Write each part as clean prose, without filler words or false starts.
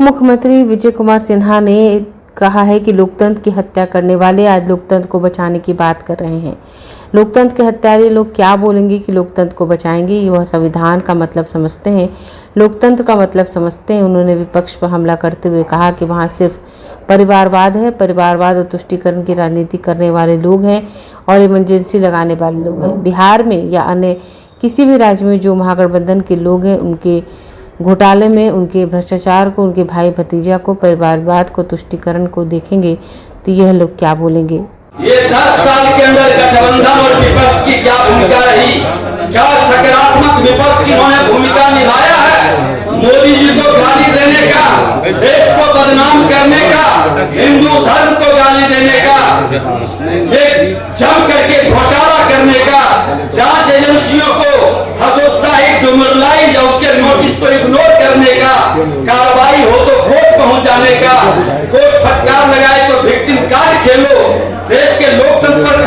मुख्यमंत्री विजय कुमार सिन्हा ने कहा है कि लोकतंत्र की हत्या करने वाले आज लोकतंत्र को बचाने की बात कर रहे हैं। लोकतंत्र के हत्यारे लोग क्या बोलेंगे कि लोकतंत्र को बचाएंगे, वह संविधान का मतलब समझते हैं, लोकतंत्र का मतलब समझते हैं। उन्होंने विपक्ष पर हमला करते हुए कहा कि वहाँ सिर्फ परिवारवाद है, परिवारवाद और तुष्टीकरण की राजनीति करने वाले लोग हैं और इमरजेंसी लगाने वाले लोग हैं। बिहार में या अन्य किसी भी राज्य में जो महागठबंधन के लोग हैं, उनके घोटाले में, उनके भ्रष्टाचार को, उनके भाई भतीजा को, परिवारवाद को, तुष्टीकरण को देखेंगे तो यह लोग क्या बोलेंगे। ये 10 साल के अंदर गठबंधन और विपक्ष की क्या भूमिका रही, क्या सकारात्मक विपक्ष की उन्होंने भूमिका निभाया है। मोदी जी को गाली देने का, देश को बदनाम करने का, हिंदू धर्म को गाली देने का, ये जम करके घोटाला करने का, जांच एजेंसियों को हतोत्साहित डुमरलाई या उसके नोटिस को इग्नोर करने का, कार्रवाई हो तो कोर्ट पहुंच जाने का, कोर्ट फटकार लगाए तो विक्टिम कार्ड खेलो, देश के लोकतंत्र पर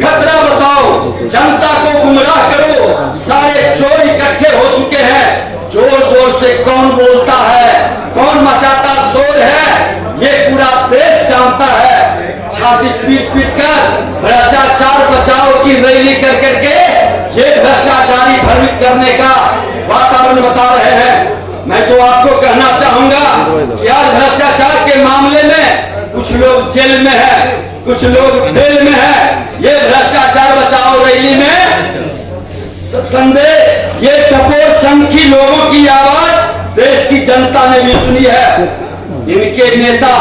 खतरा बताओ, जनता को गुमराह करो। सारे चोर इकट्ठे हो चुके हैं। जोर जोर से कौन बोलता है, कौन मचाता शोर है, ये पूरा देश जानता है। छाती पीट पीट कर भ्रष्टाचार बचाओ की रैली कर करके ये भ्रष्टाचारी भ्रमित करने का वातावरण बता रहे हैं। मैं तो आपको कहना चाहूंगा कि आज भ्रष्टाचार के मामले में कुछ लोग जेल में है, कुछ लोग बेल में है। ये भ्रष्टाचार बचाओ रैली में संदेह, ये टपोर संख्यी लोगों की आवाज देश की जनता ने भी सुनी है। इनके नेता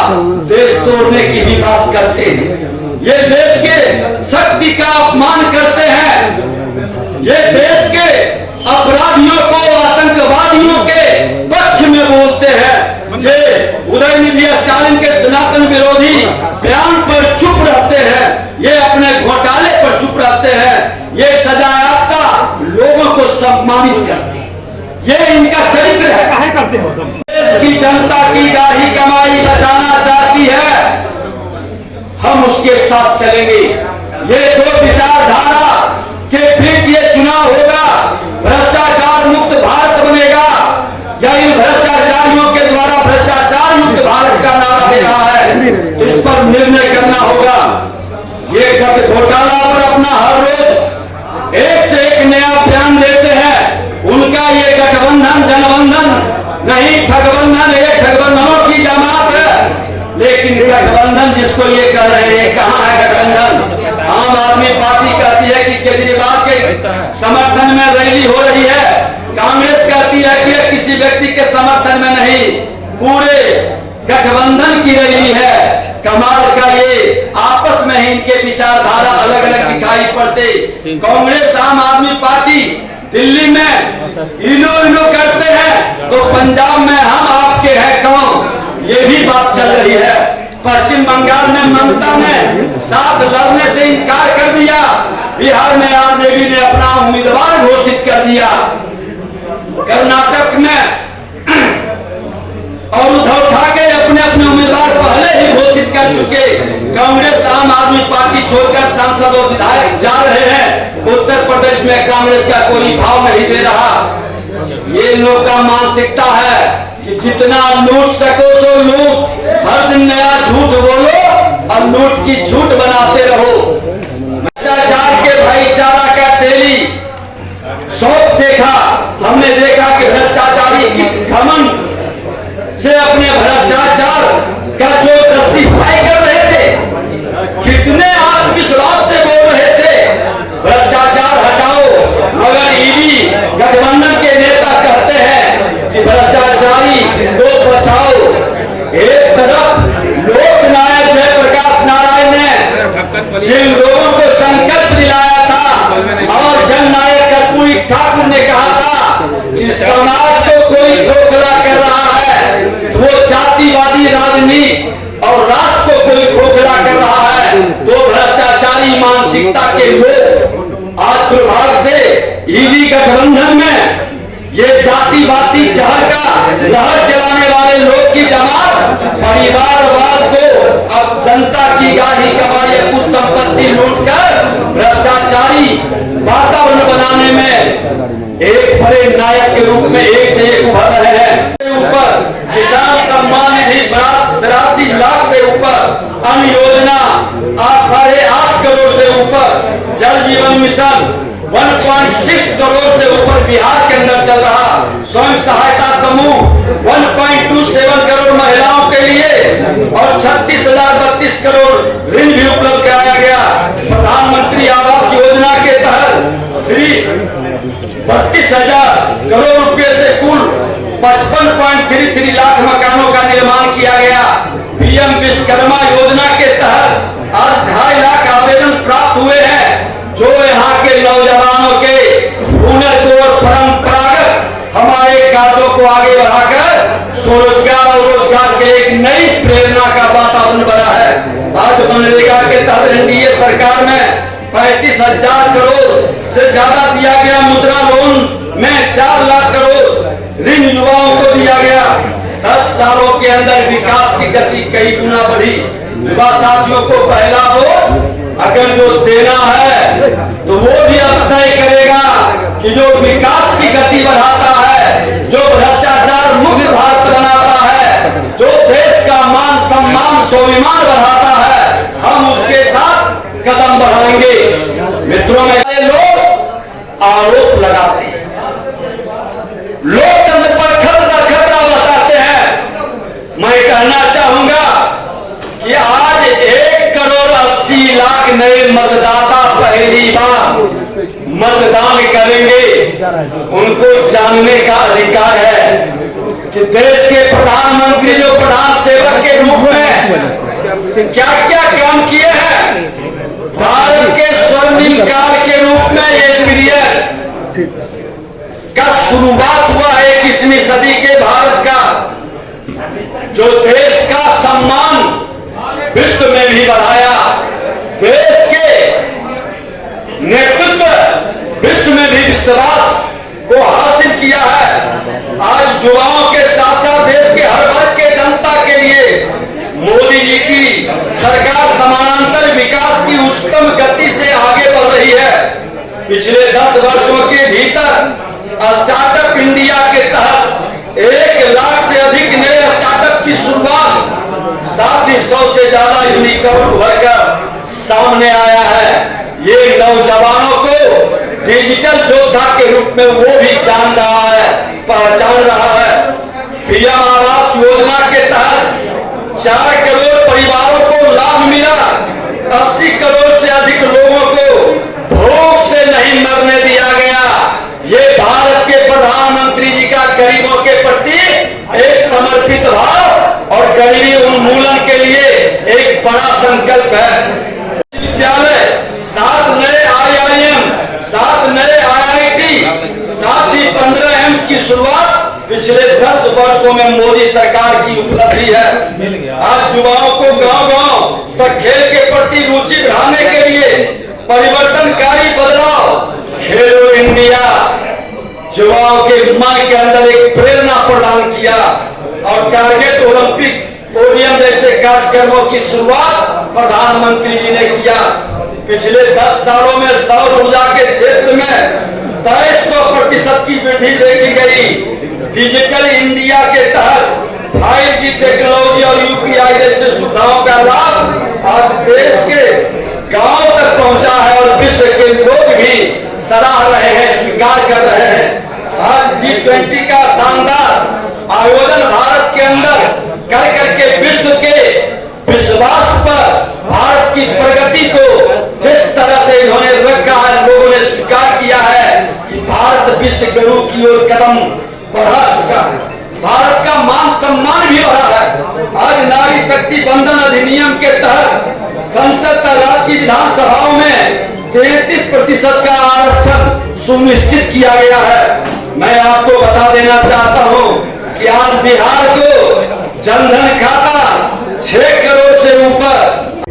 देश तोड़ने की भी बात करते हैं, ये देश के शक्ति का अपमान करते हैं, ये देश के अपराधियों को, आतंकवादियों के पक्ष में बोलते हैं। ये उदयनिधि स्टालिन के सनातन विरोधी बयान पर चुप रहते हैं, ये अपने घोटाले पर चुप रहते हैं, ये सजायाफ्ता लोगों को सम्मानित करते हैं। ये इनका चरित्र है। काहे करते हो तुम? देश की जनता की गाढ़ी कमाई बचाना चाहती है, हम उसके साथ चलेंगे। ये दो विचारधारा के बीच ये चुनाव होगा। भ्रष्टाचार मुक्त भारत बनेगा या इन भ्रष्टाचारियों के द्वारा भ्रष्टाचार मुक्त भारत का नारा दे रहा है, इस पर निर्णय करना होगा। ये घोटाला पर अपना हर रोज एक से एक नया बयान देते हैं। उनका ये गठबंधन जनबंधन नहीं, ठगबंधन, ये ठगबंधनों की जमात है। लेकिन गठबंधन जिसको ये कर रहे हैं, कहाँ है गठबंधन? आम आदमी पार्टी कहती है कि केजरीवाल के समर्थन में रैली हो रही है, कांग्रेस कहती है कि किसी व्यक्ति के समर्थन में नहीं, पूरे गठबंधन की रैली है। कमाल का ये आपस में ही इनके विचारधारा अलग अलग दिखाई पड़ते। कांग्रेस आम आदमी पार्टी दिल्ली में इनो इनो करते हैं तो पंजाब में हम आपके हैं कौन, ये भी बात चल रही है। पश्चिम बंगाल में ममता ने साथ लड़ने से इनकार कर दिया, बिहार में आरजेडी ने अपना उम्मीदवार घोषित कर दिया, कर्नाटक में और उद्धव ठाकरे अपने अपने उम्मीदवार पहले ही घोषित कर चुके। कांग्रेस आम आदमी पार्टी छोड़कर सांसद और विधायक जा रहे हैं। उत्तर प्रदेश में कांग्रेस का कोई भाव नहीं दे रहा। ये लोग का मानसिकता है कि जितना लूट सको सो लूट, हर दिन नया झूठ बोलो और लूट की झूठ बनाते रहो। भ्रष्टाचार के भाईचारा का डेली शौक देखा, हमने देखा कि भ्रष्टाचारी किस घमंड से अपने भ्रष्टाचार का जो जस्टिफाई कर रहे थे, कितने आत्मविश्वास से बोल रहे थे भ्रष्टाचार हटाओ, मगर ईडी गठबंधन के नेता कहते हैं कि भ्रष्टाचारी को बचाओ। एक तरफ लोकनायक जयप्रकाश नारायण ने जिन लोगों को संकल्प दिलाया था और जननायक कर्पूरी ठाकुर ने कहा था कि समाज को कोई खोखला कर रहा है, वो जातिवादी राजनीति और राष्ट्र को कोई खोखला कर रहा है, तो भ्रष्टाचारी मानसिकता के लोग आज दुर्भाग्य से ईडी गठबंधन में ये जातिवादी जहर का लहर चलाने वाले लोग की जमात परिवारवाद को अब जनता की गाढ़ी कमाई कुछ संपत्ति लूटकर भ्रष्टाचारी वातावरण बनाने में एक बड़े नायक के रूप में एक से एक उभर रहे हैं। ऊपर किसान सम्मान 32,000 करोड़ रुपए से कुल 55.33 लाख मकानों का निर्माण किया गया। पीएम विश्वकर्मा योजना के तहत आज 2.5 लाख आवेदन प्राप्त हुए हैं, जो यहाँ के नौजवानों के हुनर को और परंपरागत हमारे कार्यों को आगे बढ़ाकर स्वरोजगार और रोजगार के एक नई प्रेरणा का वातावरण बना है। आज मनरेगा के तहत एनडीए सरकार में 35,000 करोड़ से ज्यादा दिया गया। मुद्रा लोन में 4 लाख करोड़ ऋण युवाओं को दिया गया। 10 सालों के अंदर विकास की गति कई गुना बढ़ी। युवा साथियों को पहला वोट अगर जो देना है तो वो भी अब तय करेगा कि जो विकास की गति बढ़ाता है, जो भ्रष्टाचार मुक्त भारत बनाता है, जो देश का मान सम्मान स्वाभिमान बढ़ाता है, हम उसके साथ कदम बढ़ाएंगे। मित्रों में लोग आरोप लगाते हैं, लोकतंत्र पर खतरा बताते हैं। मैं कहना चाहूंगा कि आज 1,80,00,000 नए मतदाता पहली बार मतदान करेंगे। उनको जानने का अधिकार है कि देश के प्रधानमंत्री जो प्रधान सेवक के रूप में क्या क्या काम किए हैं। भारत के स्वर्णिम काल के रूप में ये पीरियड का शुरुआत हुआ 21वीं सदी के भारत का, जो देश का सम्मान विश्व में भी बढ़ाया, देश के नेतृत्व विश्व में भी विश्वास को हासिल किया है। आज युवाओं के साथ साथ देश के हर वर्ग के जनता के लिए मोदी जी की सरकार समानांतर विकास की उच्चतम गति से आगे बढ़ रही है। पिछले 10 वर्षों के भीतर स्टार्टअप इंडिया के तहत 1 लाख से अधिक नए स्टार्टअप की शुरुआत, साथ ही 100 से ज्यादा यूनिकॉर्न उभरकर सामने आया है। ये नौजवानों को डिजिटल योद्धा के रूप में वो भी जान रहा है, पहचान रहा है। पीएम आवास योजना के तहत 4 करोड़ परिवारों को लाभ मिला। 80 करोड़ से अधिक लोगों को भूख से नहीं मरने दिया गया। ये भारत के प्रधानमंत्री जी का गरीबों के प्रति एक समर्पित भाव और गरीबी उन्मूलन के लिए एक बड़ा संकल्प है। विद्यालय, 7 नए IIM, 7 नए IIT, साथ ही 15 एम्स की शुरुआत पिछले 10 वर्षों में मोदी सरकार की उपलब्धि है। आज युवाओं को गांव-गांव तक खेल के प्रति रुचि बढ़ाने के लिए परिवर्तनकारी बदलाव खेलो इंडिया युवाओं के मन के अंदर एक प्रेरणा प्रदान किया और टारगेट ओलंपिक पोडियम जैसे कार्यक्रमों की शुरुआत प्रधानमंत्री जी ने किया। पिछले 10 सालों में सौर ऊर्जा के क्षेत्र में 23% की वृद्धि देखी गई। डिजिटल इंडिया के तहत 5G टेक्नोलॉजी और UPI जैसे सुविधाओं का लाभ आज देश के गांव तक पहुंचा है और विश्व के लोग भी सराह रहे हैं, स्वीकार कर रहे हैं। आज G20 का शानदार आयोजन भारत के अंदर कर करके विश्व के विश्वास पर भारत की प्रगति को जिस तरह से इन्होंने रखा है, लोगों ने स्वीकार किया है कि भारत विश्व गुरु की ओर कदम बढ़ा चुका है। भारत का मान सम्मान भी बढ़ा है। आज नारी शक्ति बंधन अधिनियम के तहत संसद तथा राज्य की विधानसभाओं में 33% का आरक्षण सुनिश्चित किया गया है। मैं आपको बता देना चाहता हूं कि आज बिहार को जनधन खाता 6 करोड़ से ऊपर।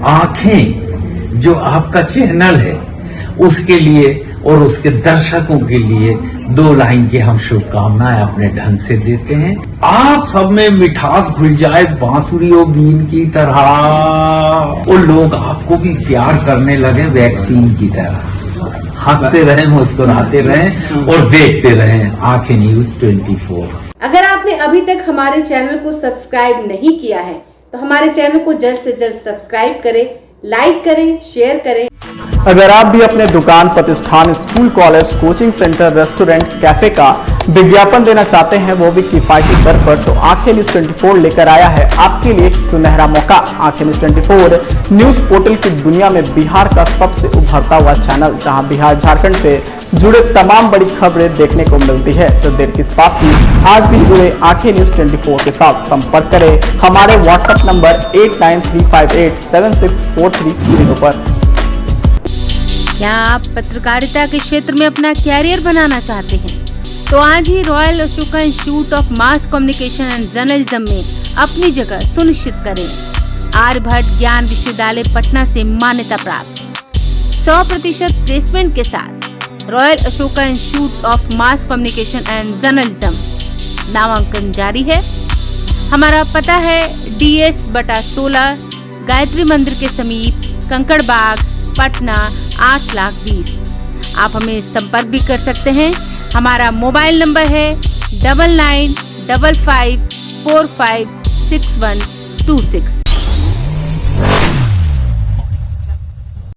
आंखें जो आपका चैनल है उसके लिए और उसके दर्शकों के लिए 2 लाइन की हम शुभकामनाएं अपने ढंग से देते हैं। आप सब में मिठास घुल जाए बांसुरी और बीन की तरह, और लोग आपको भी प्यार करने लगे वैक्सीन की तरह। हंसते रहें, मुस्कुराते रहें और देखते रहें आंखें न्यूज 24। अगर आपने अभी तक हमारे चैनल को सब्सक्राइब नहीं किया है तो हमारे चैनल को जल्द से जल्द सब्सक्राइब करें, लाइक करें, शेयर करें। अगर आप भी अपने दुकान, प्रतिष्ठान, school, college, coaching centre, restaurant, cafe का विज्ञापन देना चाहते हैं, वो भी किफायती दर पर, तो आंखें न्यूज 24 लेकर आया है आपके लिए एक सुनहरा मौका। आंखें न्यूज 24 न्यूज पोर्टल की दुनिया में बिहार का सबसे उभरता हुआ चैनल, जहां बिहार झारखंड से जुड़े तमाम बड़ी खबरें देखने को मिलती है। तो देर किस बात की, आज भी जुड़े आंखें न्यूज 24 के साथ। संपर्क करें हमारे व्हाट्सएप नंबर 8935876430 पर। क्या आप पत्रकारिता के क्षेत्र में अपना कैरियर बनाना चाहते हैं? तो आज ही Royal Ashoka Institute of Mass Communication and Journalism में अपनी जगह सुनिश्चित करें। आर्यभट्ट ज्ञान विश्वविद्यालय पटना से मान्यता प्राप्त 100% प्लेसमेंट के साथ royal Ashoka Institute of Mass Communication and journalism नामांकन जारी है। हमारा पता है DS/16 गायत्री मंदिर के समीप, कंकड़बाग, पटना 8,20,000। आप हमें संपर्क भी कर सकते हैं। हमारा मोबाइल नंबर है 9955456126।